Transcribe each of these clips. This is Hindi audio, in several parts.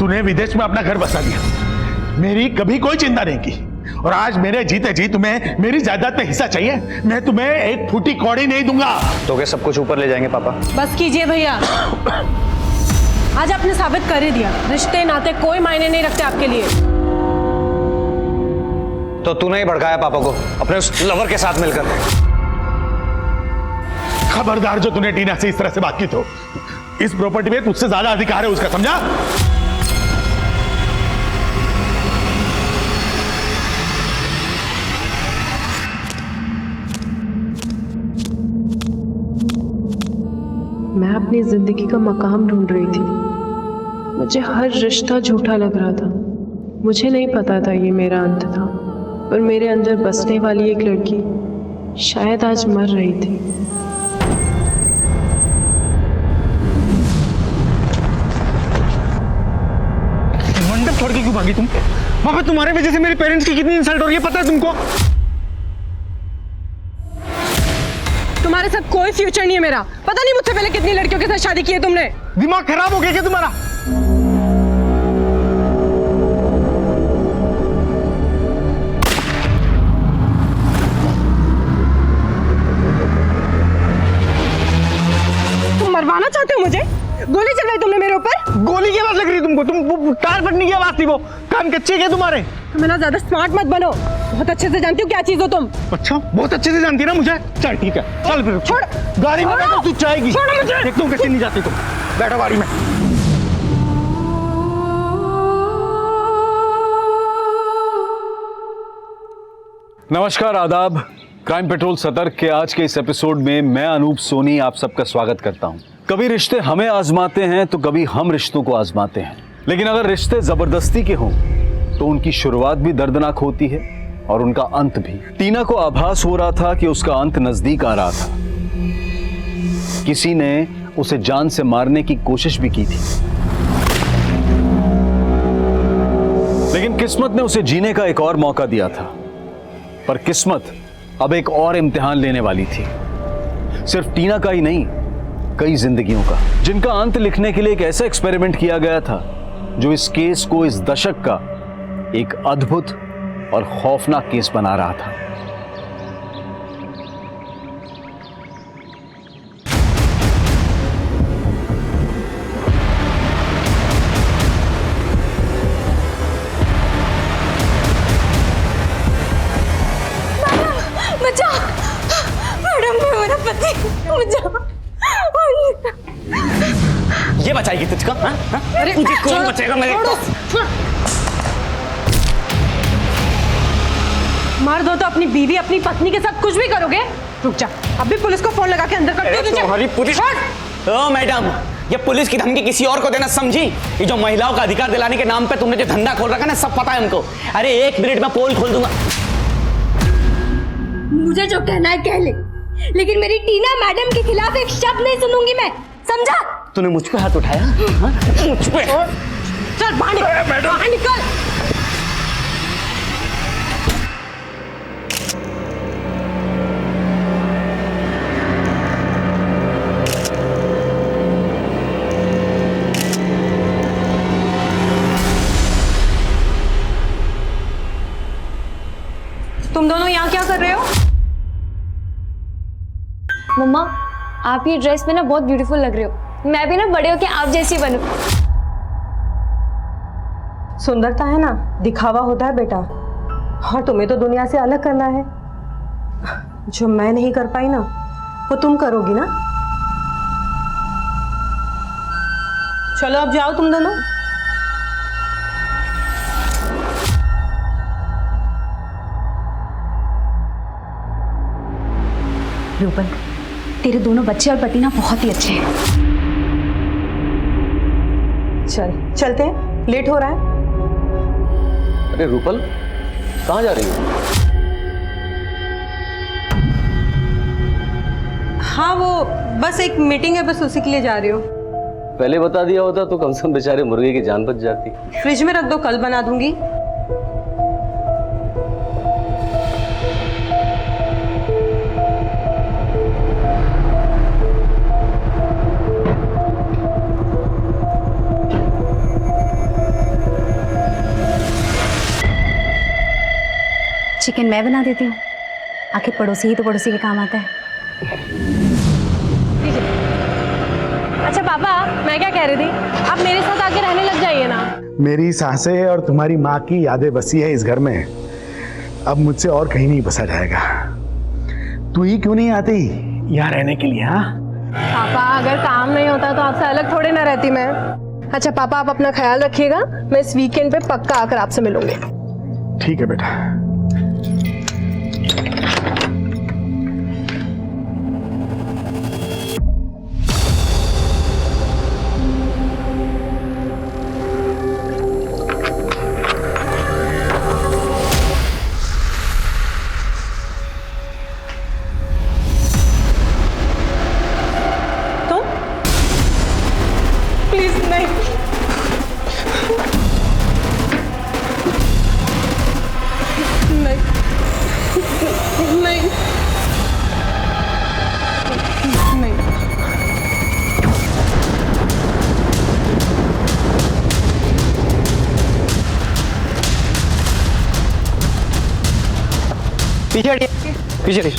तूने विदेश में अपना घर बसा लिया, मेरी कभी कोई चिंता नहीं की, और आज मेरे जीते जी तुम्हें मेरी जायदाद में हिस्सा चाहिए। मैं तुम्हें एक फूटी कौड़ी नहीं दूंगा। तो क्या सब कुछ ऊपर ले जाएंगे पापा? बस कीजिए भैया, आज आपने साबित कर ही दिया रिश्ते नाते कोई मायने नहीं रखते आपके लिए। तो तूने ही भड़काया पापा को अपने उस लवर के साथ मिलकर। खबरदार जो तूने टीना से इस तरह से बात की तो इस प्रॉपर्टी में तुझसे ज्यादा अधिकार है उसका, समझा? मैं अपनी जिंदगी का मकाम ढूंढ रही थी। मुझे हर रिश्ता झूठा लग रहा था। मुझे नहीं पता था ये मेरा अंत था, पर मेरे अंदर बसने वाली एक लड़की शायद आज मर रही थी। मंडप छोड़ के क्यों भागी तुम? पापा तुम्हारे वजह से मेरे पेरेंट्स की कितनी इंसल्ट हो रही है पता है तुमको? तुम्हारे साथ कोई फ्यूचर नहीं है मेरा। पता नहीं मुझसे पहले कितनी लड़कियों के साथ शादी की है तुमने। दिमाग खराब हो गया क्या तुम्हारा? तुम मरवाना चाहते हो मुझे? गोली चलवाई तुमने मेरे ऊपर? गोली की आवाज लग रही तुमको? तुम टायर फटने की आवाज थी वो। कान कच्चे क्या तुम्हारे? तुम ना ज्यादा स्मार्ट मत बनो, बहुत अच्छे से जानती हूँ क्या चीज हो तुम। अच्छा बहुत अच्छे से जानती है ना मुझे। चल ठीक है, चल फिर छोड़। गाड़ी में बैठो, तू जाएगी। छोड़ो मुझे। देखता हूँ कैसे नहीं जाती तुम। बैठो गाड़ी में। नमस्कार, आदाब। क्राइम पेट्रोल सतर्क के आज के इस एपिसोड में मैं अनूप सोनी आप सबका स्वागत करता हूं। कभी रिश्ते हमें आजमाते हैं तो कभी हम रिश्तों को आजमाते हैं, लेकिन अगर रिश्ते जबरदस्ती के हों तो उनकी शुरुआत भी दर्दनाक होती है और उनका अंत भी। टीना को आभास हो रहा था कि उसका अंत नजदीक आ रहा था। किसी ने उसे जान से मारने की कोशिश भी की थी, लेकिन किस्मत ने उसे जीने का एक और मौका दिया था। पर किस्मत अब एक और इम्तिहान लेने वाली थी, सिर्फ टीना का ही नहीं, कई जिंदगियों का, जिनका अंत लिखने के लिए एक ऐसा एक्सपेरिमेंट किया गया था जो इस केस को इस दशक का एक अद्भुत और खौफनाक केस बना रहा था। बचा मैडम, मेरा पति बचा। ये बचाएगी तुझको? अरे मुझे कौन बचाएगा? मेरे मार दो तो अपनी बीवी अपनी पत्नी के साथ कुछ भी करोगे? रुक जा, अभी पुलिस को फोन लगा के अंदर कर दो। तुम्हारी पुलिस? ओ मैडम, ये पुलिस की धमकी किसी और को देना समझी? ये जो महिलाओं का अधिकार दिलाने के नाम पे तुमने जो धंधा खोल रखा है ना, सब पता है हमको। अरे 1 मिनट में पोल खोल दूंगा। मुझे जो कहना है कह ले, लेकिन मेरी टीना मैडम के खिलाफ एक शब्द नहीं सुनूंगी मैं, समझा? तूने मुझ पे हाथ उठाया? मुझ पे? चल बाहर निकल। तुम दोनों यहाँ क्या कर रहे हो? मम्मा, आप ये ड्रेस में ना बहुत ब्यूटीफुल लग रहे हो। मैं भी ना बड़े होके आप जैसी बनूं। सुंदरता है ना, दिखावा होता है बेटा, और तुम्हें तो दुनिया से अलग करना है। जो मैं नहीं कर पाई ना, वो तुम करोगी ना। चलो अब जाओ तुम दोनों। रूपल, तेरे दोनों बच्चे और पति ना बहुत ही अच्छे हैं। चलते हैं, लेट हो रहा है। अरे रूपल, कहाँ जा रही हो? हाँ वो बस एक मीटिंग है, बस उसी के लिए जा रही हूँ। पहले बता दिया होता तो कम से कम बेचारे मुर्गे की जान बच जाती। फ्रिज में रख दो, कल बना दूंगी। चिकन मैं बना देती हूँ, आखिर पड़ोसी ही तो पड़ोसी के काम आता है। अच्छा पापा, मैं क्या कह रही थी, आप मेरे साथ आके रहने लग जाइए ना। मेरी सांसें और तुम्हारी माँ की यादें बसी है इस घर में, अब मुझसे और कहीं नहीं बसा जाएगा। तू ही क्यों नहीं आती यहाँ रहने के लिए? हाँ पापा, अगर काम नहीं होता तो आपसे अलग थोड़े ना रहती मैं। अच्छा पापा, आप अपना ख्याल रखिएगा, मैं इस वीकेंड पे पक्का आकर आपसे मिलूंगी। ठीक है बेटा। प्लीज नहीं, नहीं, नहीं, नहीं। पीछे हटिए, पीछे हटिए।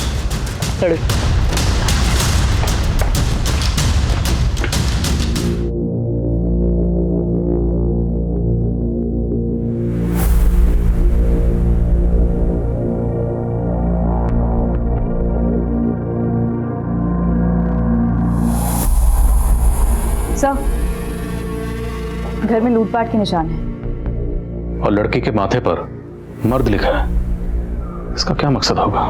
सर, घर में लूटपाट के निशान हैं। और लड़की के माथे पर मर्द लिखा है, इसका क्या मकसद होगा?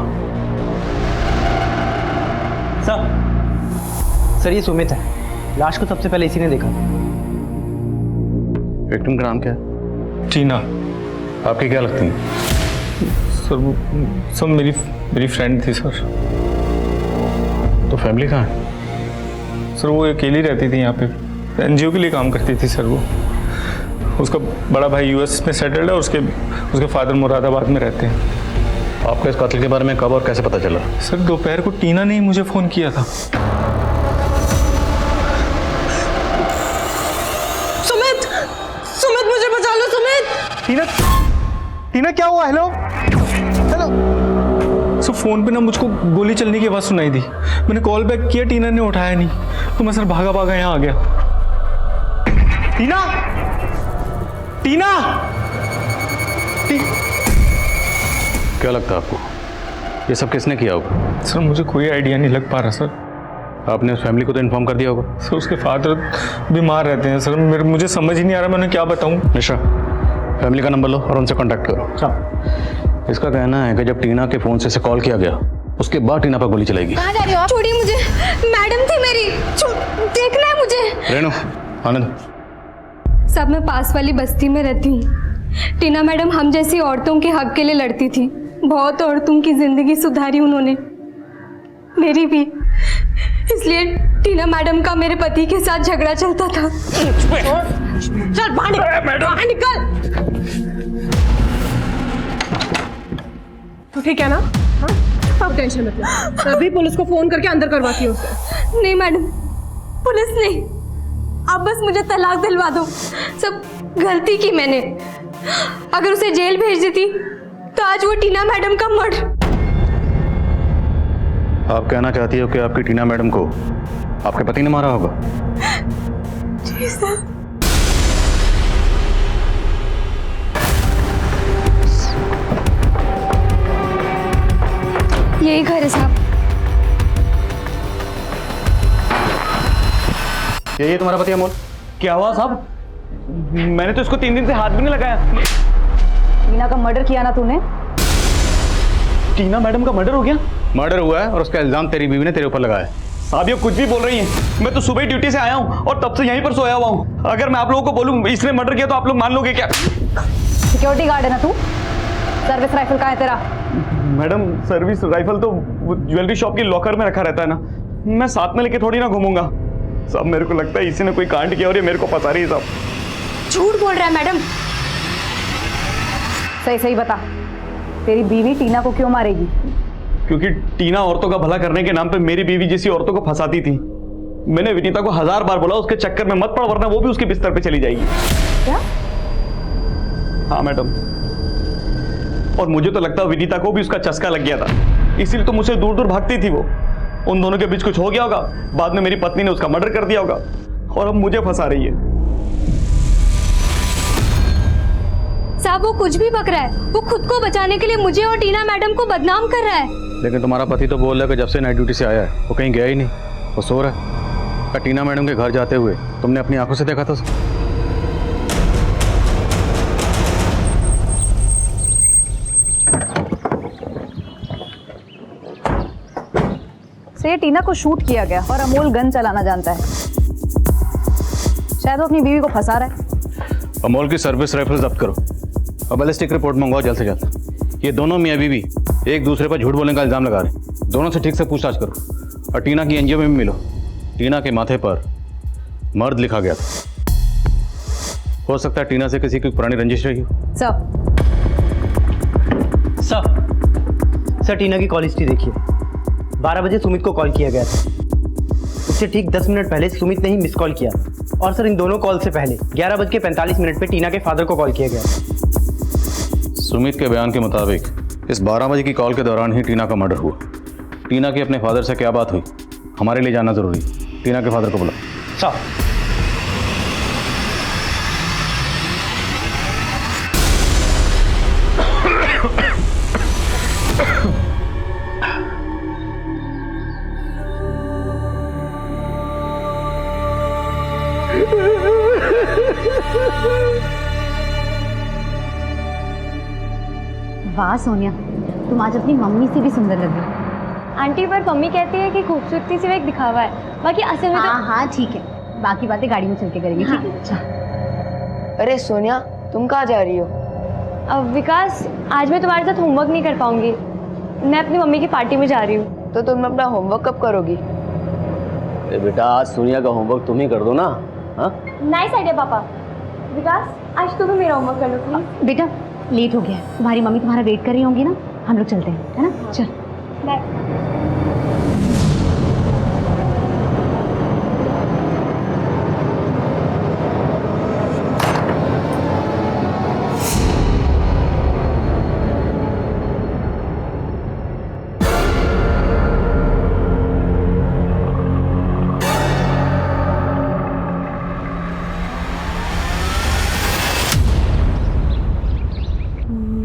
सर ये सुमित है, लाश को सबसे पहले इसी ने देखा। विक्टिम का नाम क्या है? टीना। आपकी क्या लगती है? सर वो सब मेरी फ्रेंड थी सर। तो फैमिली कहाँ है? सर वो अकेली रहती थी यहाँ पे, एनजीओ के लिए काम करती थी सर। वो उसका बड़ा भाई यूएस में सेटल्ड है और उसके फादर मुरादाबाद में रहते हैं। आपको इस कातिल के बारे में कब और कैसे पता चला? सर दोपहर को टीना ने ही मुझे फ़ोन किया था। सुमित, सुमित मुझे बचा लो सुमित। टीना क्या हुआ? हेलो सर फ़ोन पे ना मुझको गोली चलने की आवाज़ सुनाई दी। मैंने कॉल बैक किया, टीना ने उठाया नहीं, तो मैं सर भागा यहाँ आ गया। टीना, टीना, क्या लगता है आपको ये सब किसने किया होगा? सर मुझे कोई आइडिया नहीं लग पा रहा सर। आपने उस फैमिली को तो इन्फॉर्म कर दिया होगा? सर उसके फादर बीमार रहते हैं सर, मुझे समझ ही नहीं आ रहा मैं उन्हें क्या बताऊं। मिश्रा, फैमिली का नंबर लो और उनसे कांटेक्ट करो। इसका कहना है कि जब टीना के फ़ोन से कॉल किया गया उसके बाद टीना पर गोली चलेगी। कहाँ जा रही हो आप? छोड़िए मुझे, मैडम थी मेरी, देखना है मुझे। रेणु, आनंद। सब मैं पास वाली बस्ती में रहती हूँ। टीना मैडम हम जैसी औरतों के हक के लिए लड़ती थी। बहुत औरतों की जिंदगी सुधारी उन्होंने, मेरी भी। इसलिए टीना मैडम का मेरे पति के साथ झगड़ा चलता था। चल बाहर निकल। तो ठीक है ना? हाँ, आप टेंशन मत लो, अभी पुलिस को फोन करके अंदर करवाती हूँ उसे। नहीं मैडम, पुलिस नहीं, आप बस मुझे तलाक दिलवा दो। सब गलती की मैंने। अगर उसे जेल भेज देती तो आज वो टीना मैडम का मर्डर। आप कहना चाहती हो कि आपकी टीना मैडम को आपके पति ने मारा होगा? जी सर। यही घर है साहब। यही है तुम्हारा पति अमोल? क्या हुआ साहब? मैंने तो इसको 3 दिन से हाथ भी नहीं लगाया। टीना का मर्डर किया ना तूने? टीना मैडम का मर्डर हो गया? मर्डर हुआ है और उसका इल्जाम तेरी बीवी ने तेरे ऊपर लगाया है। साहब ये कुछ भी बोल रही हैं। मैं तो सुबह ही ड्यूटी से आया हूँ और तब से यहीं पर सोया हुआ हूँ। अगर मैं आप लोगों को बोलूँ इसने मर्डर किया तो आप लोग मान लोगे क्या? सिक्योरिटी गार्ड है ना तू? सर्विस राइफल कहाँ है तेरा? मैडम सर्विस राइफल तो ज्वेलरी शॉप की लॉकर में रखा रहता है ना, मैं साथ में लेके थोड़ी ना घूमूंगा। साहब मेरे को लगता है इसी ने कोई कांड किया और ये मेरे को फंसा रही है। साहब झूठ बोल रहा है मैडम। सही सही बता, तेरी बीवी टीना को क्यों मारेगी? क्योंकि टीना औरतों का भला करने के नाम पे मेरी बीवी जैसी औरतों को फंसाती थी। मैंने विनीता को 1000 बार बोला उसके चक्कर में मत पड़, वरना वो भी उसके बिस्तर पे चली जाएगी। क्या? हाँ मैडम, और मुझे तो लगता है विनीता को भी उसका चस्का लग गया था, इसीलिए तो मुझसे दूर दूर भागती थी वो। उन दोनों के बीच कुछ हो गया होगा, बाद में मेरी पत्नी ने उसका मर्डर कर दिया होगा और अब मुझे फंसा रही है। साहब वो कुछ भी बक रहा है, वो खुद को बचाने के लिए मुझे और टीना मैडम को बदनाम कर रहा है। लेकिन तुम्हारा पति तो बोल रहा है कि जब से नाइट ड्यूटी से आया है वो कहीं गया ही नहीं, वो सो रहा है। टीना मैडम के घर जाते हुए तुमने अपनी आंखों से देखा था उसे? सर ये टीना को शूट किया गया और अमोल गन चलाना जानता है, शायद वो अपनी बीवी को फंसा रहा है। अमोल की सर्विस राइफल जब्त करो और बैलिस्टिक रिपोर्ट मंगवाओ जल्द से जल्द। ये दोनों मियाँ बीवी एक दूसरे पर झूठ बोलने का इल्जाम लगा रहे हैं, दोनों से ठीक से पूछताछ करो और टीना की एनजीओ में भी मिलो। टीना के माथे पर मर्द लिखा गया था, हो सकता है टीना से किसी की पुरानी रंजिश रही हो। सर टीना की कॉल हिस्ट्री देखिए। 12 बजे सुमित को कॉल किया गया था, उससे ठीक 10 मिनट पहले सुमित ने ही मिस कॉल किया। और सर इन दोनों कॉल से पहले 11:45 पे टीना के फादर को कॉल किया गया। सुमित के बयान के मुताबिक इस 12 बजे की कॉल के दौरान ही टीना का मर्डर हुआ। टीना की अपने फादर से क्या बात हुई हमारे लिए जानना जरूरी है। टीना के फादर को बुलाओ। वाह सोनिया, तुम आज अपनी मम्मी से भी सुंदर लग रही हो। आंटी पर मम्मी कहती है कि खूबसूरती सिर्फ एक दिखावा है, बाकी असल में हाँ ठीक है, बाकी बातें गाड़ी में चल के करेंगे। ठीक है अच्छा। अरे सोनिया तुम कहाँ जा रही हो? अब विकास आज मैं तुम्हारे साथ होमवर्क नहीं कर पाऊंगी, मैं अपनी मम्मी की पार्टी में जा रही हूँ। तो तुम अपना होमवर्क कब करोगी? बेटा आज सोनिया का होमवर्क तुम ही कर दो ना। हाँ नाइस आइडिया पापा। विकास आज तू भी मेरा होमवर्क कर लो प्लीज। बेटा लेट हो गया है, तुम्हारी मम्मी तुम्हारा वेट कर रही होंगी ना, हम लोग चलते हैं, है ना? चल बाय।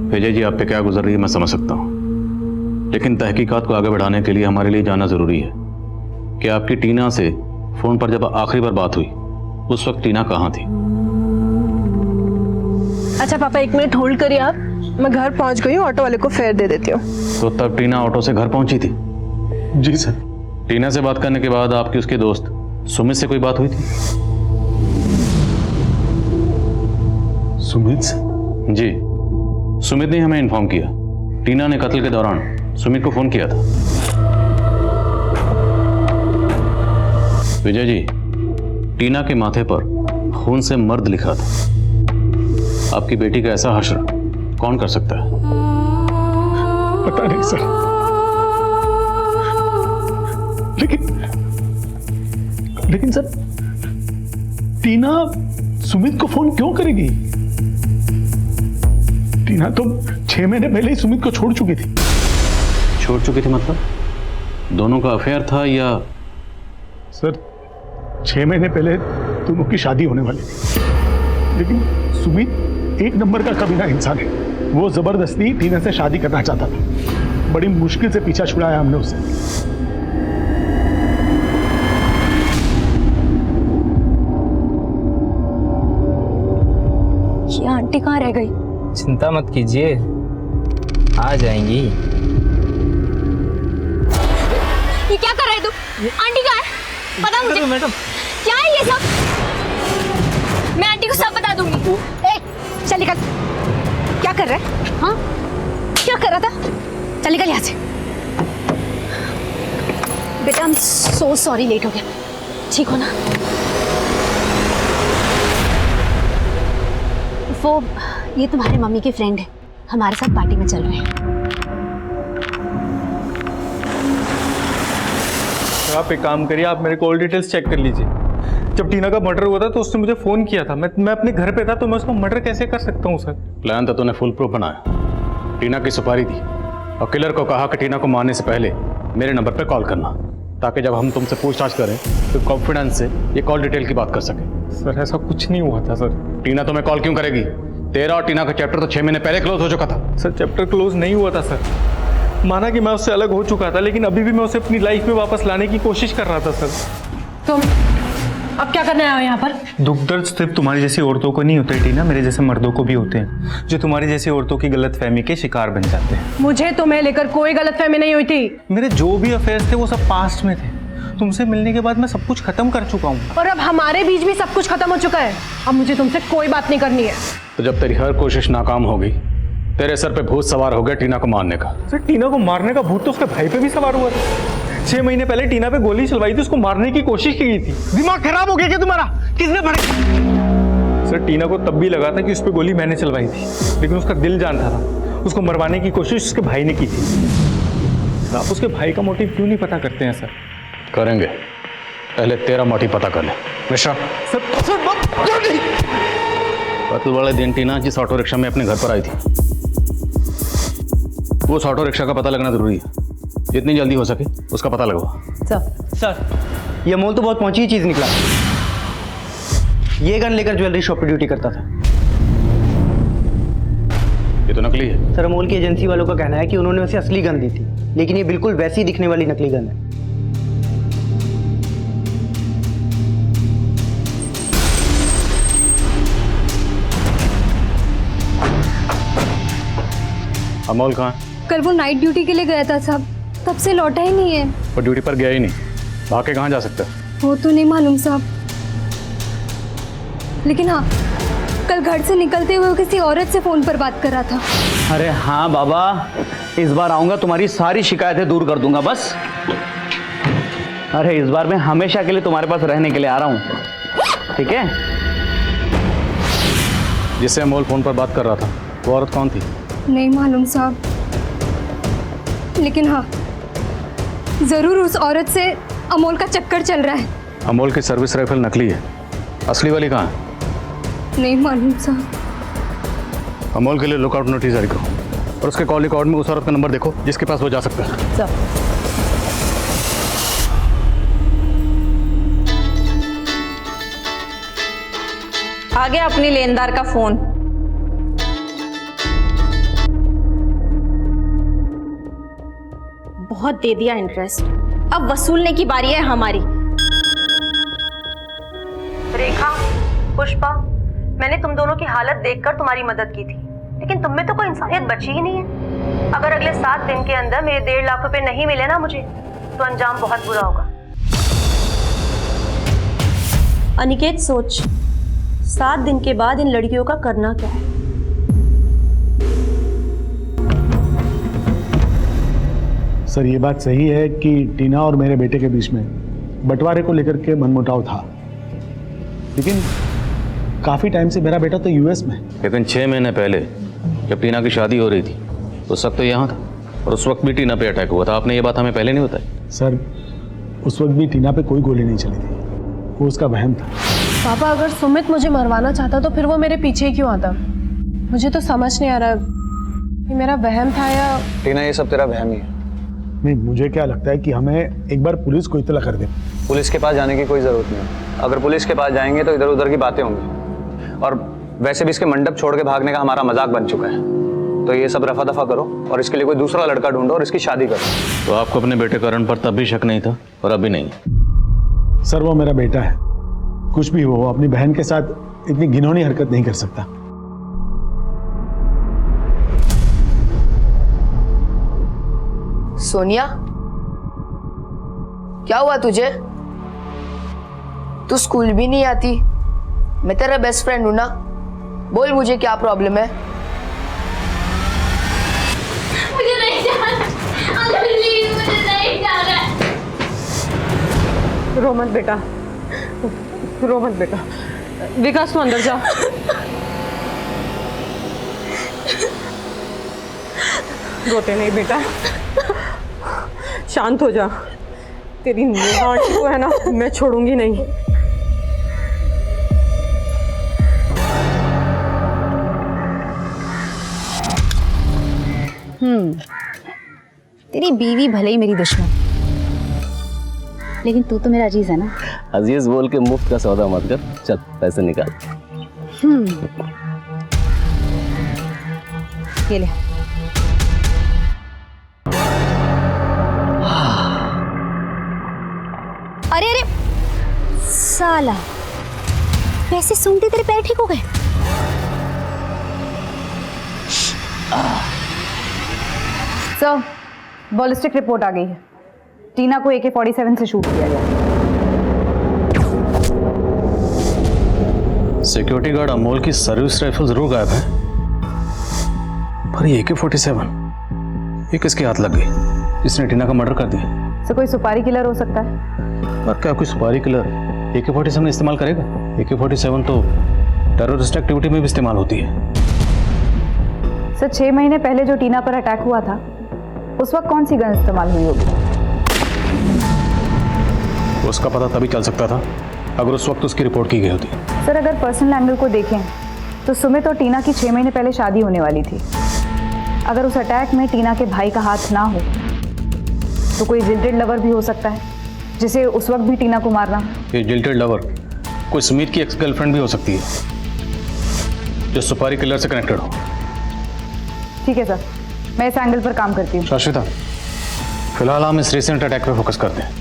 विजय जी आप पे क्या गुजर रही है मैं समझ सकता हूँ, लेकिन तहकीकात को आगे बढ़ाने के लिए हमारे लिए जानना जरूरी है कि आपकी टीना से फोन पर जब आखिरी बार बात हुई उस वक्त टीना कहाँ थी? अच्छा पापा 1 मिनट होल्ड करिए आप, मैं घर पहुंच गई हूँ, ऑटो वाले को फेयर दे देती हूँ। तो तब टीना ऑटो से घर पहुंची थी? जी सर। टीना से बात करने के बाद आपकी उसके दोस्त सुमित से कोई बात हुई थी? सुमित से? जी, सुमित ने हमें इन्फॉर्म किया टीना ने कत्ल के दौरान सुमित को फोन किया था। विजय जी टीना के माथे पर खून से मर्द लिखा था, आपकी बेटी का ऐसा हश्र कौन कर सकता है? पता नहीं सर, लेकिन सर टीना सुमित को फोन क्यों करेगी? टीना तो 6 महीने पहले ही सुमित को छोड़ चुकी थी। छोड़ चुकी थी मतलब? दोनों का अफेयर था या? सर 6 महीने पहले दोनों की शादी होने वाली थी, लेकिन सुमित 1 नंबर का कमीना इंसान है। वो जबरदस्ती टीना से शादी करना चाहता था, बड़ी मुश्किल से पीछा छुड़ाया हमने उससे। ये आंटी कहाँ रह गई? चिंता मत कीजिए, आ जाएंगी। ये क्या कर रहे तू? आंटी कहाँ है? पता मुझे। मैडम क्या है ये सब? मैं आंटी को सब बता दूंगी। ए, चल निकल। क्या कर रहा है? हाँ क्या कर रहा था? चल निकल यहाँ से। बेटा I'm so sorry लेट हो गया, ठीक हो ना? वो ये तुम्हारे मम्मी के फ्रेंड है, हमारे साथ पार्टी में चल रहे हैं। आप एक काम करिए, आप मेरे कॉल डिटेल्स चेक कर लीजिए। जब टीना का मर्डर हुआ था तो उसने मुझे फोन किया था, मैं अपने घर पे था, तो मैं उसका मर्डर कैसे कर सकता हूँ सर? प्लान तो तूने फुल प्रूफ बनाया, टीना की सुपारी दी और किलर को कहा कि टीना को मारने से पहले मेरे नंबर पे कॉल करना, ताकि जब हम तुमसे पूछताछ करें तो कॉन्फिडेंस से ये कॉल डिटेल की बात कर सके। सर ऐसा कुछ नहीं हुआ था सर। टीना तुम्हें कॉल क्यों करेगी? तेरा और टीना का चैप्टर तो 6 महीने पहले क्लोज हो चुका था। सर चैप्टर क्लोज नहीं हुआ था सर। माना कि मैं उससे अलग हो चुका था, लेकिन अभी भी मैं उसे अपनी लाइफ में वापस लाने की कोशिश कर रहा था सर। तुम अब क्या करने आए हो यहाँ पर? दुख दर्द सिर्फ तुम्हारी जैसी औरतों को नहीं होते टीना, मेरे जैसे मर्दों को भी होते हैं, जो तुम्हारी जैसी औरतों की गलतफहमी के शिकार बन जाते हैं। मुझे तुम्हें लेकर कोई गलतफहमी नहीं हुई थी। मेरे जो भी अफेयर्स थे वो सब पास्ट में थे। तुमसे मिलने के बाद मैं सब कुछ खत्म कर चुका हूँ। और अब हमारे बीच भी सब कुछ खत्म हो चुका है। अब मुझे तुमसे कोई बात नहीं करनी है। तो जब तेरी हर कोशिश नाकाम हो गई, तेरे सर पे भूत सवार हो गया टीना को मारने का। सर टीना को मारने का भूत तो उसके भाई पे भी सवार हुआ था। 6 महीने पहले टीना पे गोली चलवाई थी, उसको मारने की कोशिश की गई थी। दिमाग खराब हो गया क्या तुम्हारा? किसने पढ़ा? सर टीना को तब भी लगा था कि उस पर गोली मैंने चलवाई थी, लेकिन उसका दिल जानता था। उसको मरवाने की कोशिश उसके भाई ने की थी। सर आप उसके भाई का मोटिव क्यों नहीं पता करते हैं सर? करेंगे, पहले तेरा मोटिव पता कर ले। मिश्रा कत्ल वाले दिन टीना जिस ऑटो रिक्शा में अपने घर पर आई थी, वो उस ऑटो रिक्शा का पता लगना जरूरी है। जितनी जल्दी हो सके उसका पता लगवा। सर ये मोल तो बहुत पहुंची चीज निकला। ये गन लेकर ज्वेलरी शॉप पे ड्यूटी करता था। ये तो नकली है। सर अमोल की एजेंसी वालों का कहना है कि उन्होंने उसे असली गन दी थी, लेकिन ये बिल्कुल वैसी दिखने वाली नकली गन है। अमोल कहाँ है? कल वो नाइट ड्यूटी के लिए गया था साहब, तब से लौटा ही नहीं है। वो ड्यूटी पर गया ही नहीं, भाग के कहाँ जा सकता है? वो तो नहीं मालूम साहब, लेकिन हाँ कल घर से निकलते हुए वो किसी औरत से फोन पर बात कर रहा था। अरे हाँ बाबा, इस बार आऊंगा तुम्हारी सारी शिकायतें दूर कर दूंगा बस। अरे इस बार मैं हमेशा के लिए तुम्हारे पास रहने के लिए आ रहा हूँ, ठीक है? जिससे अमोल फोन पर बात कर रहा था वो औरत कौन थी? नहीं मालूम साहब, लेकिन हाँ जरूर उस औरत से अमोल का चक्कर चल रहा है। अमोल की सर्विस राइफल नकली है, असली वाली कहाँ है? नहीं मालूम साहब। अमोल के लिए लुकआउट नोटिस जारी करो और उसके कॉल रिकॉर्ड में उस औरत का नंबर देखो जिसके पास वो जा सकता है। आ गया अपनी लेनदार का फोन। बहुत दे दिया इंटरेस्ट, अब वसूलने की बारी है हमारी। रेखा, पुष्पा, मैंने तुम दोनों की हालत देखकर तुम्हारी मदद की थी, लेकिन तुम में तो कोई इंसानियत बची ही नहीं है। अगर अगले 7 दिन के अंदर मेरे 1.5 लाख रुपए नहीं मिले ना मुझे, तो अंजाम बहुत बुरा होगा। अनिकेत सोच, 7 दिन के बाद इन लड़कियों का करना क्या है? सर ये बात सही है कि टीना और मेरे बेटे के बीच में बंटवारे को लेकर के मनमुटाव था, लेकिन काफी टाइम से मेरा बेटा तो यूएस में। लेकिन 6 महीने पहले जब टीना की शादी हो रही थी उस वक्त तो यहाँ था, और उस वक्त भी टीना पे अटैक हुआ था। आपने ये बात हमें पहले नहीं बताई? सर उस वक्त भी टीना पे कोई गोली नहीं चली थी, वो उसका वहम था। पापा अगर सुमित मुझे मरवाना चाहता तो फिर वो मेरे पीछे क्यों आता? मुझे तो समझ नहीं आ रहा ये मेरा वहम था या... टीना ये सब तेरा वहम ही है। नहीं, मुझे क्या लगता है कि हमें एक बार पुलिस को इत्तला कर दे। पुलिस के पास जाने की कोई ज़रूरत नहीं है। अगर पुलिस के पास जाएंगे तो इधर उधर की बातें होंगी, और वैसे भी इसके मंडप छोड़ के भागने का हमारा मजाक बन चुका है। तो ये सब रफा दफा करो और इसके लिए कोई दूसरा लड़का ढूंढो और इसकी शादी करो। तो आपको अपने बेटे करण पर तब भी शक नहीं था और अभी नहीं? सर वो मेरा बेटा है, कुछ भी हो अपनी बहन के साथ इतनी घिनौनी हरकत नहीं कर सकता। सोनिया, क्या हुआ तुझे? तू स्कूल भी नहीं आती, मैं तेरा बेस्ट फ्रेंड हूं ना। बोल मुझे क्या प्रॉब्लम है? मुझे नहीं जाना, अंकल प्लीज मुझे नहीं जाना। रो मत बेटा, रो मत बेटा। विकास तू अंदर जा। रोते नहीं बेटा, शांत हो जा। तेरी नेहा आंटी को है ना मैं छोड़ूंगी नहीं। तेरी बीवी भले ही मेरी दुश्मन, लेकिन तू तो मेरा अजीज है ना। अजीज बोल के मुफ्त का सौदा मत कर, चल पैसे निकाल। ये ले। अरे अरे साला, पैसे सूंघते तेरे पैर ठीक हो गए। सर, बॉलिस्टिक रिपोर्ट आ गई है। टीना को AK-47 से शूट किया गया। सिक्योरिटी गार्ड अमोल की सर्विस राइफल जरूर गायब है, पर ये AK-47 ये किसके हाथ लग गई जिसने टीना का मर्डर कर दिया? सर, कोई सुपारी किलर हो सकता है। पर क्या कोई सुपारी किलर AK-47 इस्तेमाल करेगा? AK-47 तो टेररिस्ट एक्टिविटी में भी इस्तेमाल होती है। सर, 6 महीने पहले जो टीना पर अटैक हुआ था, उस वक्त कौन सी गन इस्तेमाल हुई होगी? उसका पता तभी चल सकता था अगर उस वक्त उसकी रिपोर्ट की गई होती। सर, अगर पर्सनल एंगल को देखें तो सुमित और टीना की 6 महीने पहले शादी होने वाली थी। अगर उस अटैक में टीना के भाई का हाथ ना हो तो कोई जिल्टेड लवर भी हो सकता है, जिसे उस वक्त भी टीना को मारना। ये जिल्टेड लवर कोई सुमित की एक्स गर्लफ्रेंड भी हो सकती है जो सुपारी किलर से कनेक्टेड हो। ठीक है सर, मैं इस एंगल पर काम करती हूँ। शाश्विता, फिलहाल हम इस रिसेंट अटैक पे फोकस करते हैं,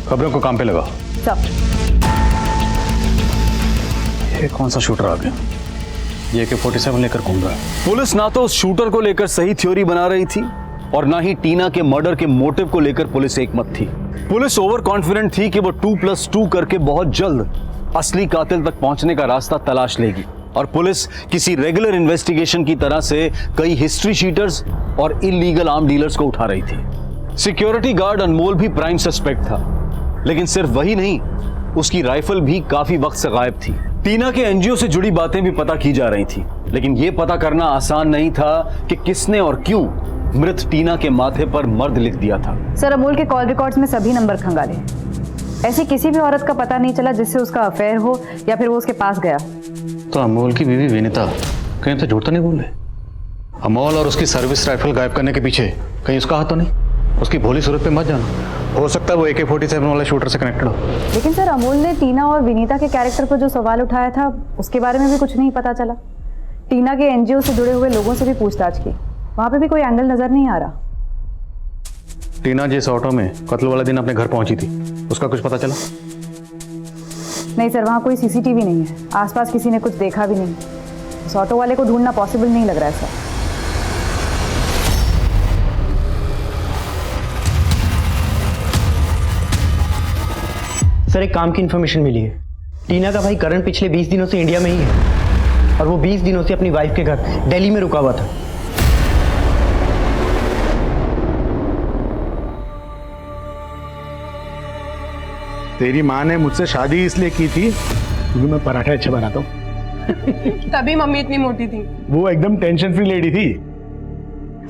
खबरों को काम पे लगाओ। सर, ये कौन सा शूटर आ गया? ये AK-47 लेकर घूम रहा है। पुलिस ना तो उस शूटर को लेकर सही थ्योरी बना रही थी और ना ही टीना के मर्डर के मोटिव को लेकर पुलिस एकमत थी। पुलिस ओवर कॉन्फिडेंट थी कि वो 2+2 करके बहुत जल्द असली कातिल तक पहुंचने का रास्ता तलाश लेगी, और पुलिस किसी रेगुलर इन्वेस्टिगेशन की तरह से कई हिस्ट्री शीटर्स और इलीगल आर्म डीलर्स को उठा रही थी। सिक्योरिटी गार्ड अनमोल भी प्राइम सस्पेक्ट था, लेकिन सिर्फ वही नहीं, उसकी राइफल भी काफी वक्त से गायब थी। टीना के एनजीओ से जुड़ी बातें भी पता की जा रही थी, लेकिन यह पता करना आसान नहीं था कि किसने और क्यों मृत टीना के माथे पर मर्द लिख दिया था। सर, अमोल के कॉल रिकॉर्ड्स में सभी नंबर खंगाले। ऐसी किसी भी औरत का पता नहीं चला जिससे उसका अफेयर हो या फिर वो उसके पास गया। तो अमोल की बीवी विनीता कहीं तो झूठ तो नहीं बोल रहे? अमोल और उसकी सर्विस राइफल गायब करने के पीछे कहीं उसका हाथ तो नहीं? उसकी भोली सूरत पे मत जाना, हो सकता है वो AK-47 वाले शूटर से कनेक्टेड हो। लेकिन सर, अमोल ने टीना और विनीता के कैरेक्टर पर जो सवाल उठाया था उसके बारे में भी कुछ नहीं पता चला। टीना के एनजीओ से जुड़े हुए लोगों से भी पूछताछ की, वहां पे भी कोई एंगल नजर नहीं आ रहा। टीना जिस ऑटो में कत्ल वाले दिन अपने घर पहुंची थी, उसका कुछ पता चला? नहीं सर, वहाँ कोई CCTV नहीं है, आसपास किसी ने कुछ देखा भी नहीं। उस ऑटो वाले को ढूंढना पॉसिबल नहीं लग रहा है सर। सर, एक काम की इन्फॉर्मेशन मिली है। टीना का भाई करण पिछले 20 दिनों से इंडिया में ही है और वो 20 दिनों से अपनी वाइफ के घर दिल्ली में रुका हुआ था। तेरी माँ ने मुझसे शादी इसलिए की थी क्योंकि मैं पराठे अच्छे बनाता हूँ। तभी मम्मी इतनी मोटी थी। वो एकदम टेंशन फ्री लेडी थी।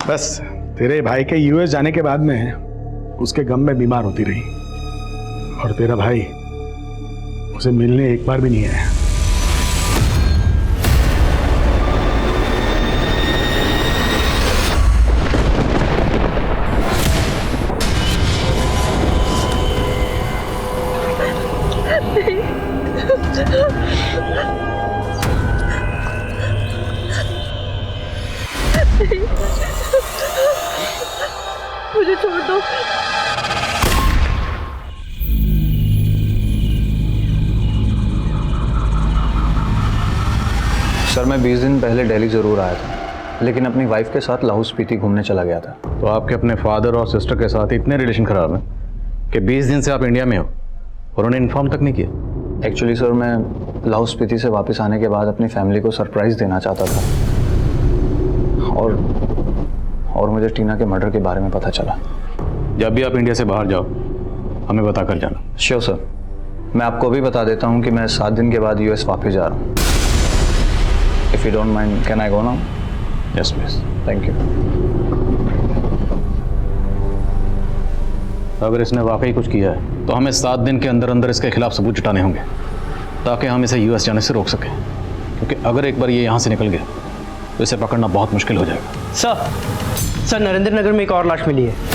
बस तेरे भाई के US जाने के बाद में उसके गम में बीमार होती रही, और तेरा भाई उसे मिलने एक बार भी नहीं आया। मुझे छोड़ दो। सर, मैं 20 दिन पहले दिल्ली ज़रूर आया था, लेकिन अपनी वाइफ के साथ लाहौल स्पीति घूमने चला गया था। तो आपके अपने फादर और सिस्टर के साथ इतने रिलेशन खराब हैं कि 20 दिन से आप इंडिया में हो और उन्हें इन्फॉर्म तक नहीं किया? एक्चुअली सर, मैं लाहौल स्पीति से वापस आने के बाद अपनी फैमिली को सरप्राइज़ देना चाहता था, और मुझे टीना के मर्डर के बारे में पता चला। जब भी आप इंडिया से बाहर जाओ हमें बता कर जाना। श्योर सर, मैं आपको भी बता देता हूँ कि मैं 7 दिन के बाद US वापस जा रहा हूँ। If you don't mind, can I go now? Yes, please. Thank you. अगर इसने वाकई कुछ किया है तो हमें 7 दिन के अंदर अंदर इसके खिलाफ सबूत जुटाने होंगे ताकि हम इसे US जाने से रोक सकें, क्योंकि अगर एक बार ये यहाँ से निकल गया तो इसे पकड़ना बहुत मुश्किल हो जाएगा। सर नरेंद्र नगर में एक और लाश मिली है।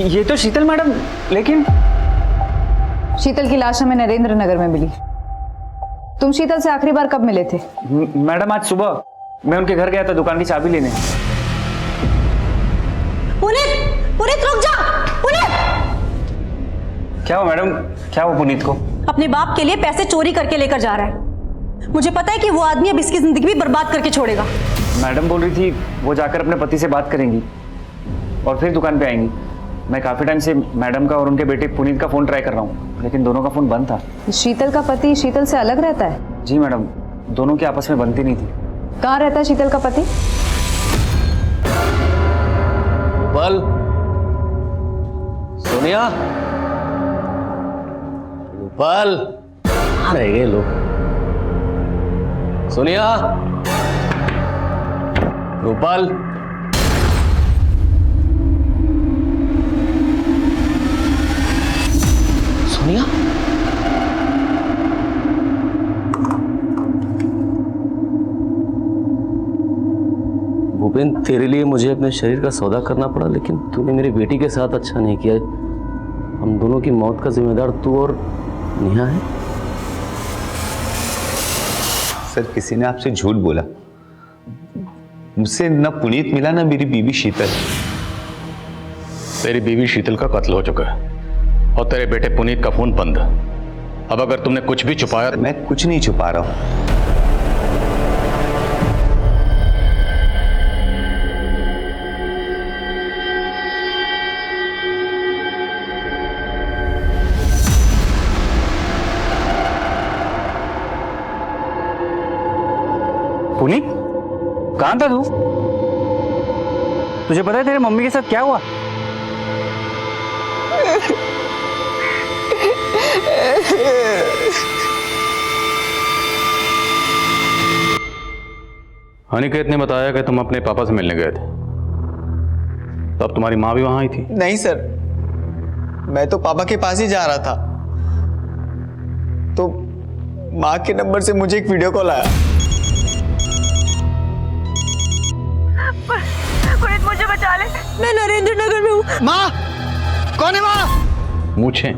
ये तो शीतल मैडम, लेकिन शीतल की लाश हमें नरेंद्र नगर में मिली। तुम शीतल से आखिरी बार कब मिले थे? मैडम आज सुबह मैं उनके घर गया था दुकान की चाबी लेने। पुनीत, पुनीत रुक जा। पुनीत, क्या हुआ मैडम, क्या हुआ पुनीत को? अपने बाप के लिए पैसे चोरी करके लेकर जा रहा है। मुझे पता है कि वो आदमी अब इसकी जिंदगी भी बर्बाद करके छोड़ेगा। मैडम बोल रही थी वो जाकर अपने पति से बात करेंगी और फिर दुकान पे आएंगी। मैं काफी टाइम से मैडम का और उनके बेटे पुनीत का फोन ट्राई कर रहा हूँ, लेकिन दोनों का फोन बंद था। शीतल का पति शीतल से अलग रहता है? जी मैडम, दोनों की आपस में बनती नहीं थी। कहाँ रहता है शीतल का पति? रूपल, सोनिया, रूपल, कहाँ रह गए लोग? सोनिया, रूपल, सोनिया, भूपेन, तेरे लिए मुझे अपने शरीर का सौदा करना पड़ा, लेकिन तूने मेरी बेटी के साथ अच्छा नहीं किया। हम दोनों की मौत का जिम्मेदार तू और नेहा है। सर, किसी ने आपसे झूठ बोला। मुझसे न पुनीत मिला न मेरी बीवी शीतल। तेरी बीवी शीतल का कत्ल हो चुका है और तेरे बेटे पुनीत का फोन बंद। अब अगर तुमने कुछ भी छुपाया। मैं कुछ नहीं छुपा रहा हूं। पुनीत, कहाँ था तू? तुझे पता है तेरे मम्मी के साथ क्या हुआ? अनिकेत ने बताया कि तुम अपने पापा से मिलने गए थे, तब तुम्हारी माँ भी वहां आई थी। नहीं सर, मैं तो पापा के पास ही जा रहा था, तो माँ के नंबर से मुझे एक वीडियो कॉल आया। पुनीत, मुझे बचा ले, मैं नरेंद्र नगर में हूँ। माँ, कौन है माँ? मूछें।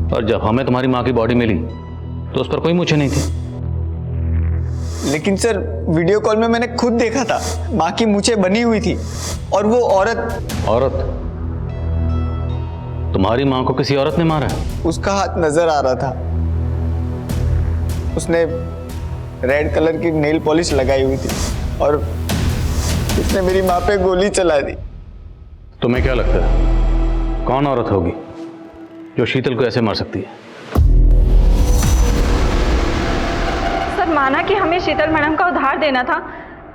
और जब हमें तुम्हारी माँ की बॉडी मिली तो उस पर कोई मूछें नहीं थी। लेकिन सर, वीडियो कॉल में मैंने खुद देखा था, माँ की मूछें बनी हुई थी और वो औरत तुम्हारी माँ को किसी औरत ने मारा है? उसका हाथ नजर आ रहा था। उसने रेड कलर की नेल पॉलिश लगाई हुई थी और उसने मेरी माँ पे गोली चला दी। तुम्हें क्या लगता है कौन औरत होगी जो शीतल को ऐसे मार सकती है? सर, माना कि हमें शीतल मैडम का उधार देना था,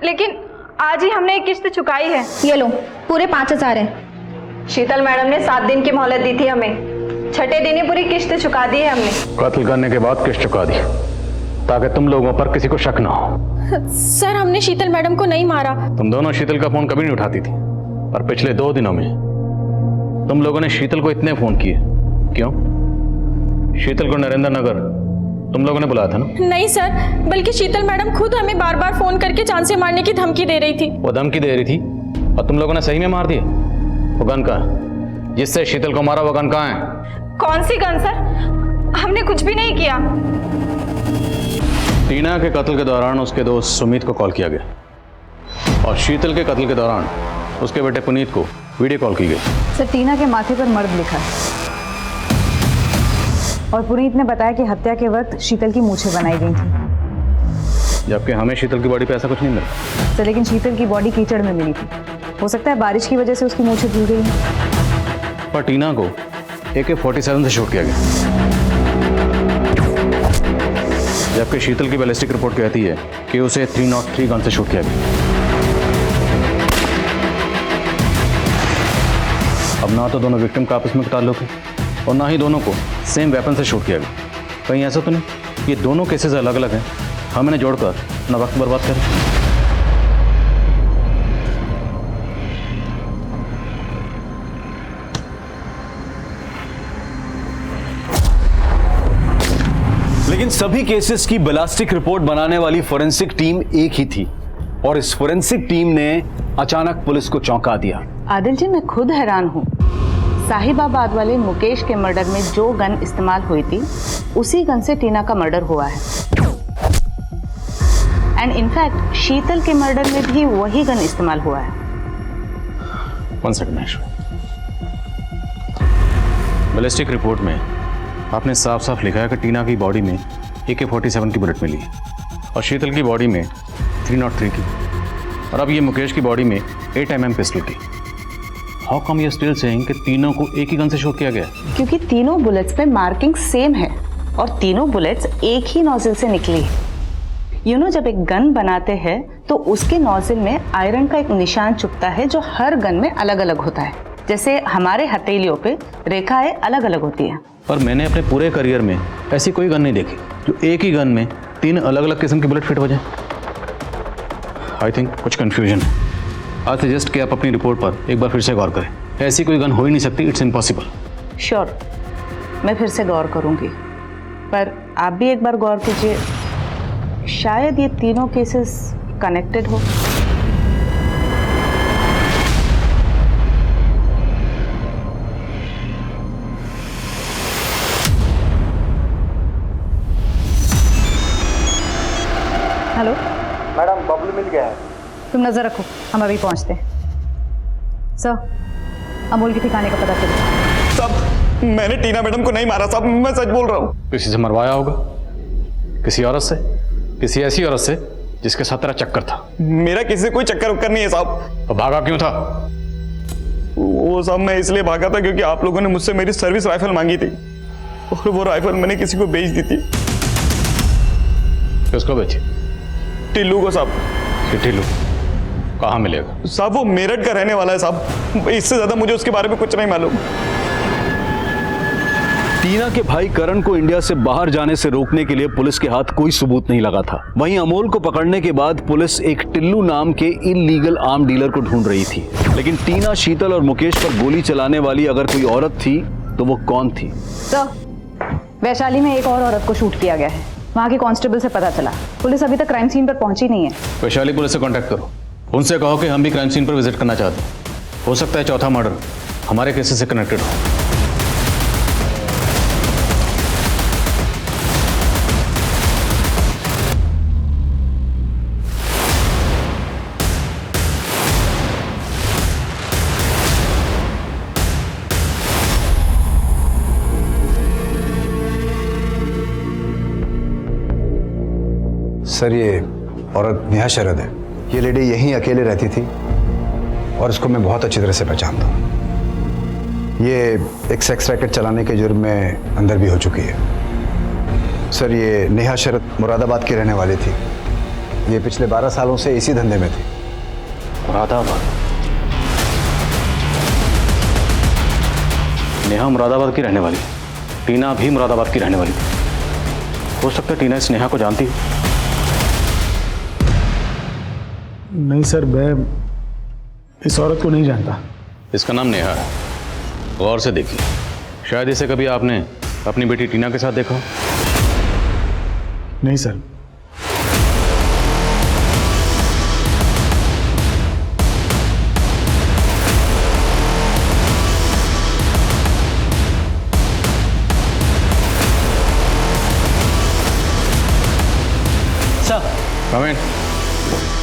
लेकिन आज ही हमने एक किश्त चुकाई है। ये लो, पूरे 5,000 है। शीतल मैडम ने 7 दिन की मोहलत दी थी हमें, 6ठे दिन ही पूरी किश्त चुका दी है हमने। कत्ल करने के बाद किश्त चुका दी ताकि तुम लोगों पर किसी को शक ना हो। सर, हमने शीतल मैडम को नहीं मारा। तुम दोनों शीतल का फोन कभी नहीं उठाती थी, और पिछले 2 दिनों में तुम लोगों ने शीतल को इतने फोन किए क्यों? शीतल को नरेंद्र नगर तुम लोगों ने बुलाया था ना? नहीं सर, बल्कि शीतल मैडम खुद हमें बार बार फोन करके जान से मारने की धमकी दे रही थी। वो धमकी दे रही थी और तुम लोगों ने सही में मार दिए? वो गन कहाँ है जिससे शीतल को मारा? वो गन कहाँ है? कौन सी गन सर? हमने कुछ भी नहीं किया। टीना के कत्ल के दौरान उसके दोस्त सुमित को कॉल किया गया और शीतल के कत्ल के दौरान उसके बेटे पुनीत को वीडियो कॉल की गई। सर, टीना के माथे पर मर्द लिखा है और पुनीत ने बताया कि हत्या के वक्त शीतल की मूछें बनाई गई थी, जबकि हमें शीतल की बॉडी पे ऐसा कुछ नहीं मिला। सर, लेकिन शीतल की बॉडी कीचड़ में मिली थी। हो सकता है बारिश की वजह से उसकी मूछें धुल गई हैं। पर टीना को AK-47 से शूट किया गया, जबकि शीतल की बैलिस्टिक रिपोर्ट कहती है कि उसे 303 गन से शूट किया गया। अब ना तो दोनों विक्टिम का आपस में ताल्लुक है और ना ही दोनों को सेम वेपन से शूट किया गया। कहीं ऐसा तो नहीं ये दोनों केसेस अलग अलग हैं, हम इन्हें जोड़कर अपना वक्त बर्बाद करें। लेकिन सभी केसेस की बैलिस्टिक रिपोर्ट बनाने वाली फोरेंसिक टीम एक ही थी और इस फोरेंसिक टीम ने अचानक पुलिस को चौंका दिया। आदिल जी, मैं खुद हैरान हूँ। साहिबाबाद वाले मुकेश के मर्डर में जो गन इस्तेमाल हुई थी उसी गन से टीना का मर्डर हुआ है। एंड इनफैक्ट शीतल के मर्डर में भी वही गन इस्तेमाल हुआ है। One second Mahesh, ballistic report में आपने साफ साफ लिखा है कि टीना की बॉडी में AK-47 की बुलेट मिली है और शीतल की बॉडी में 303 की, और अब ये मुकेश की बॉडी में 8mm पिस्टल की। How come you still saying कि तीनों को एक ही गन से शूट किया गया? क्योंकि तीनों बुलेट्स पे मार्किंग सेम है और तीनों बुलेट्स एक ही नोजल से निकली है। यू नो, जब एक गन बनाते हैं तो उसके नोजल में आयरन का एक निशान चुभता है जो हर गन में अलग अलग होता है। जैसे हमारे हथेलियों पे रेखाएं अलग अलग होती हैं। पर मैंने अपने पूरे करियर में ऐसी कोई गन नहीं देखी जो एक ही गन में 3 अलग अलग किस्म की बुलेट फिट हो जाए। आई थिंक कुछ कंफ्यूजन है। आई सजेस्ट कि आप अपनी रिपोर्ट पर एक बार फिर से गौर करें। ऐसी कोई गन हो ही नहीं सकती, इट्स इम्पॉसिबल। श्योर, मैं फिर से गौर करूंगी, पर आप भी एक बार गौर कीजिए, शायद ये तीनों केसेस कनेक्टेड हो। हेलो मैडम, बबलू मिल गया है। तुम नजर रखो, हम अभी पहुंचते हैं। सर, अमोल के ठिकाने का पता चलो। साहब, मैंने टीना मैडम को नहीं मारा साहब, मैं सच बोल रहा हूँ। किसी से मरवाया होगा, किसी औरत से, किसी ऐसी औरत से जिसके साथ तेरा चक्कर था। मेरा किसी से कोई चक्कर उक्कर नहीं है साहब। तो भागा क्यों था? वो साहब मैं इसलिए भागा था क्योंकि आप लोगों ने मुझसे मेरी सर्विस राइफल मांगी थी और वो राइफल मैंने किसी को बेच दी थी। किसको बेची? टिल्लू को साहब। टिल्लू कहाँ मिलेगा? साहब वो मेरठ का रहने वाला है साहब, इससे ज्यादा मुझे उसके बारे में कुछ नहीं मालूम। टीना के भाई करण को इंडिया से बाहर जाने से रोकने के लिए पुलिस के हाथ कोई सबूत नहीं लगा था। वहीं अमोल को पकड़ने के बाद पुलिस एक टिल्लू नाम के इल्लीगल आर्म डीलर को ढूंढ रही थी। लेकिन टीना, शीतल और मुकेश पर गोली चलाने वाली अगर कोई औरत थी तो वो कौन थी? सर, वैशाली में एक और औरत को शूट किया गया है। वहाँ के कांस्टेबल से पता चला। पुलिस अभी तक क्राइम सीन पर पहुंची नहीं है। वैशाली पुलिस से कांटेक्ट करो, उनसे कहो कि हम भी क्राइम सीन पर विजिट करना चाहते हैं। हो सकता है चौथा मर्डर हमारे केसेस से कनेक्टेड हो। सर, ये औरत नेहा शरद है। ये लेडी यहीं अकेले रहती थी और इसको मैं बहुत अच्छी तरह से पहचानता हूँ। ये एक सेक्स रैकेट चलाने के जुर्म में अंदर भी हो चुकी है। सर, ये नेहा शरद मुरादाबाद की रहने वाली थी। ये पिछले 12 सालों से इसी धंधे में थी। मुरादाबाद? नेहा मुरादाबाद की रहने वाली, टीना भी मुरादाबाद की रहने वाली। हो सकता है टीना इस नेहा को जानती है। नहीं सर, मैं इस औरत को नहीं जानता। इसका नाम नेहा है, गौर से देखिए, शायद इसे कभी आपने अपनी बेटी टीना के साथ देखा। नहीं सर।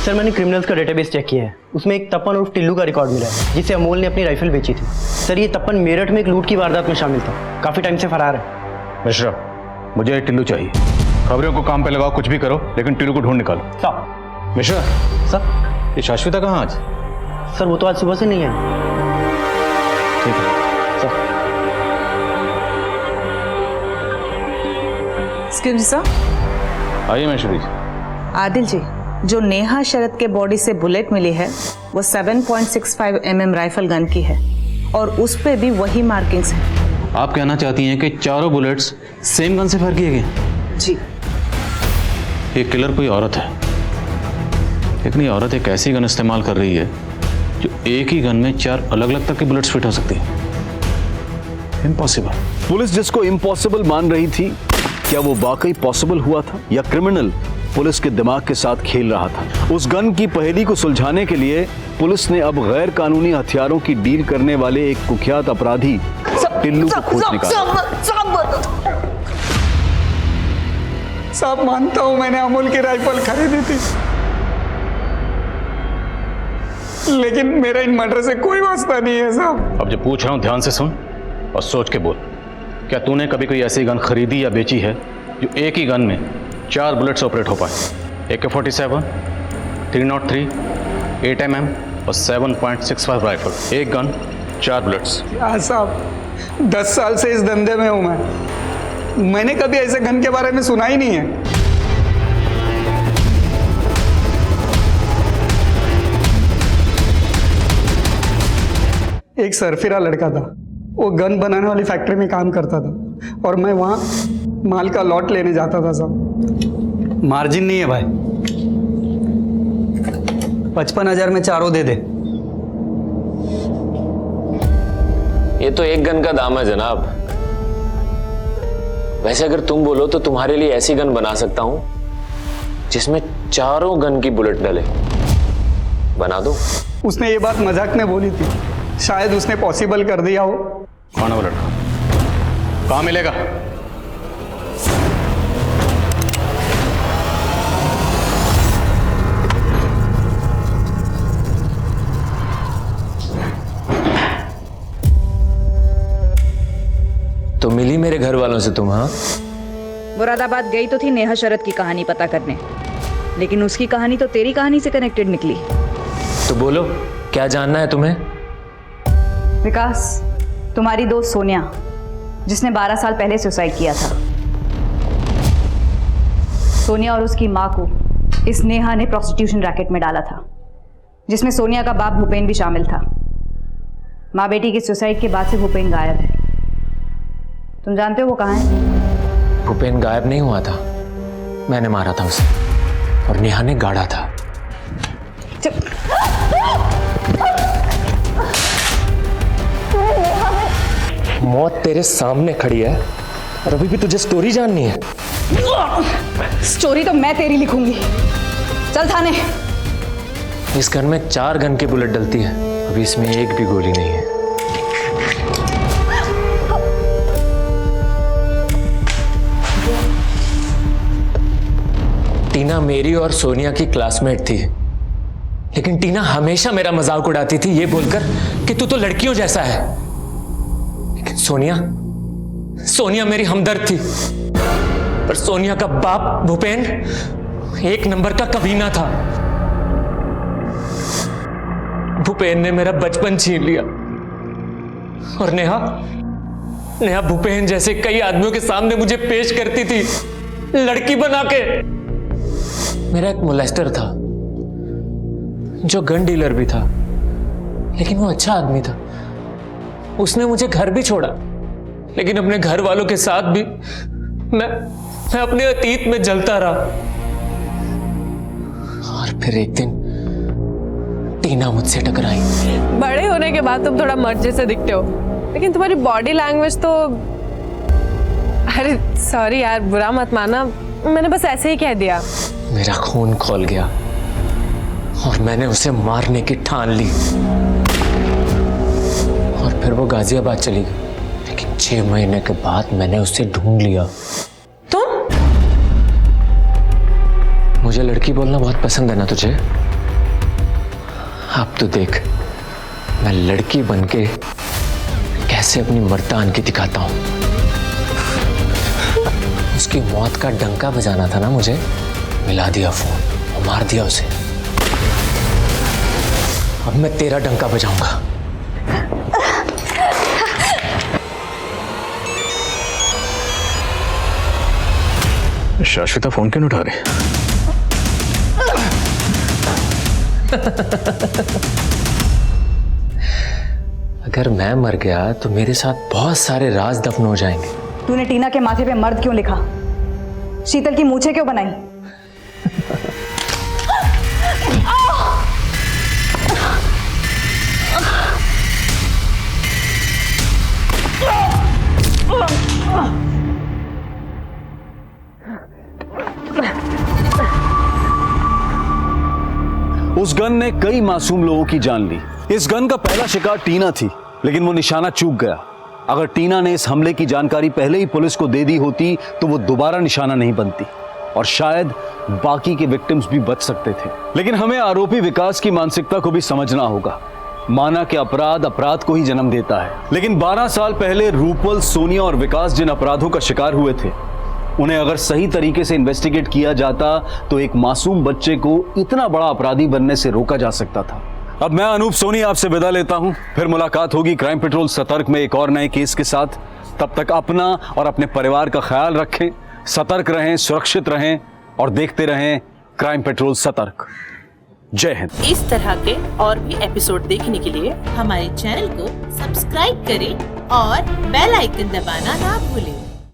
सर, मैंने क्रिमिनल्स का डेटाबेस चेक किया है। उसमें एक तपन और टिल्लू का रिकॉर्ड मिला है जिसे अमोल ने अपनी राइफल बेची थी। सर, ये तपन मेरठ में एक लूट की वारदात में शामिल था, काफी टाइम से फरार है। मिश्रा, मुझे ये टिल्लू चाहिए। खबरों को काम पे लगाओ, कुछ भी करो, लेकिन टिल्लू को ढूंढ निकालो। सर। मिश्रा। सर। ये शाश्विता कहाँ आज? सर, वो तो आज सुबह से नहीं है। ठीक है सर। Excuse me sir. आइए महेश्वरी जी। आदिल जी, जो नेहा शरद के बॉडी से बुलेट मिली है वो 7.65 mm राइफल गन की है और उस पे भी वही मार्किंग्स हैं आप कहना चाहती हैं कि चारों बुलेट्स सेम गन से फायर किए गए? जी। ये किलर कोई औरत है, लेकिन ये औरत एक ऐसी गन इस्तेमाल कर रही है जो एक ही गन में 4 अलग अलग तरह के बुलेट्स फिट हो सकती है। इम्पॉसिबल। पुलिस जिसको इम्पॉसिबल मान रही थी, क्या वो वाकई पॉसिबल हुआ था या क्रिमिनल पुलिस के दिमाग के साथ खेल रहा था? उस गन की पहेली को सुलझाने के लिए पुलिस ने अब गैर कानूनी हथियारों की डील करने वाले एक कुख्यात अपराधी टिल्लू को खोज निकाला। साहब मानता हूं मैंने अमूल की राइफल खरीदी थी, लेकिन मेरा इन मर्डर से कोई वास्ता नहीं है साहब। अब जो पूछ रहा हूं ध्यान से सुन और सोच के बोल। क्या तूने कभी कोई ऐसी गन खरीदी या बेची है जो एक ही गन में 4 बुलेट्स ऑपरेट हो पाए? AK-47, 303, 8mm और 7.65 राइफल, एक गन 4 बुलेट्स। क्या साहब 10 साल से इस धंधे में हूं मैंने कभी ऐसे गन के बारे में सुना ही नहीं है। एक सरफिरा लड़का था, वो गन बनाने वाली फैक्ट्री में काम करता था और मैं वहां माल का लॉट लेने जाता था साहब। मार्जिन नहीं है भाई, 55,000 में चारों दे दे। ये तो एक गन का दाम है जनाब। वैसे अगर तुम बोलो तो तुम्हारे लिए ऐसी गन बना सकता हूं जिसमें चारों गन की बुलेट डले। बना दो। उसने ये बात मजाक में बोली थी, शायद उसने पॉसिबल कर दिया हो। कौन है वो लड़का? कहां मिलेगा? तो मिली मेरे घर वालों से तुम? हाँ, मुरादाबाद गई तो थी नेहा शरद की कहानी पता करने, लेकिन उसकी कहानी तो तेरी कहानी से कनेक्टेड निकली। तो बोलो क्या जानना है तुम्हें? विकास, तुम्हारी दोस्त सोनिया जिसने 12 साल पहले सुसाइड किया था, सोनिया और उसकी मां को इस नेहा ने प्रोस्टिट्यूशन रैकेट में डाला था, जिसमें सोनिया का बाप भूपेन भी शामिल था। माँ बेटी की सुसाइड के बाद से भूपेन गायब है। तुम जानते हो वो कहाँ है? भूपेन गायब नहीं हुआ था, मैंने मारा था उसे और नेहा ने गाड़ा था। मौत तेरे सामने खड़ी है और अभी भी तुझे स्टोरी जाननी है? स्टोरी तो मैं तेरी लिखूंगी। चल थाने। इस गन में 4 गन की बुलेट डलती है, अभी इसमें एक भी गोली नहीं है। टीना मेरी और सोनिया की क्लासमेट थी, लेकिन टीना हमेशा मेरा मजाक उड़ाती थी ये बोलकर कि तू तो लड़कियों जैसा है। लेकिन सोनिया मेरी हमदर्द थी, पर सोनिया का बाप भूपेन एक नंबर का कमीना था। भूपेन ने मेरा बचपन छीन लिया और नेहा भूपेन जैसे कई आदमियों के सामने मुझे पेश करती थी लड़की बना के। मेरा एक मोलेस्टर था जो गन डीलर भी था, लेकिन वो अच्छा आदमी था। उसने मुझे घर भी छोड़ा, लेकिन अपने घर वालों के साथ भी मैं अपने अतीत में जलता रहा। और फिर एक दिन टीना मुझसे टकराई। बड़े होने के बाद तुम थोड़ा मर्द जैसे दिखते हो, लेकिन तुम्हारी बॉडी लैंग्वेज तो... अरे सॉरी यार, बुरा मत माना, मैंने बस ऐसे ही कह दिया। मेरा खून खौल गया और मैंने उसे मारने की ठान ली और फिर वो गाजियाबाद चली गई। लेकिन 6 महीने के बाद मैंने उसे ढूंढ लिया। तुम? मुझे लड़की बोलना बहुत पसंद है ना तुझे? अब तो देख मैं लड़की बनके कैसे अपनी मर्दानगी दिखाता हूं। उसकी मौत का डंका बजाना था ना मुझे, मिला दिया फोन और मार दिया उसे। अब मैं तेरा डंका बजाऊंगा। शाश्विता फोन क्यों नहीं उठा रही? अगर मैं मर गया तो मेरे साथ बहुत सारे राज दफन हो जाएंगे। तूने टीना के माथे पे मर्द क्यों लिखा? शीतल की मूछें क्यों बनाई? उस गन ने कई मासूम लोगों की जान ली। इस गन का पहला शिकार टीना थी, लेकिन वो निशाना चूक गया। अगर टीना ने इस हमले की जानकारी पहले ही पुलिस को दे दी होती तो वो दोबारा निशाना नहीं बनती और शायद बाकी के विक्टिम्स भी बच सकते थे। लेकिन हमें आरोपी विकास की मानसिकता को भी समझना होगा। माना कि अपराध अपराध को ही जन्म देता है, लेकिन 12 साल पहले रूपल, सोनिया और विकास जिन अपराधों का शिकार हुए थे, उन्हें अगर सही तरीके से इन्वेस्टिगेट किया जाता तो एक मासूम बच्चे को इतना बड़ा अपराधी बनने से रोका जा सकता था। अब मैं अनूप सोनी आपसे विदा लेता हूं, फिर मुलाकात होगी क्राइम पेट्रोल सतर्क में एक और नए केस के साथ। तब तक अपना और अपने परिवार का ख्याल रखें, सतर्क रहें, सुरक्षित रहें और देखते रहें क्राइम पेट्रोल सतर्क। जय हिंद। इस तरह के और भी एपिसोड देखने के लिए हमारे चैनल को सब्सक्राइब करें और बेल आइकन दबाना ना भूलें।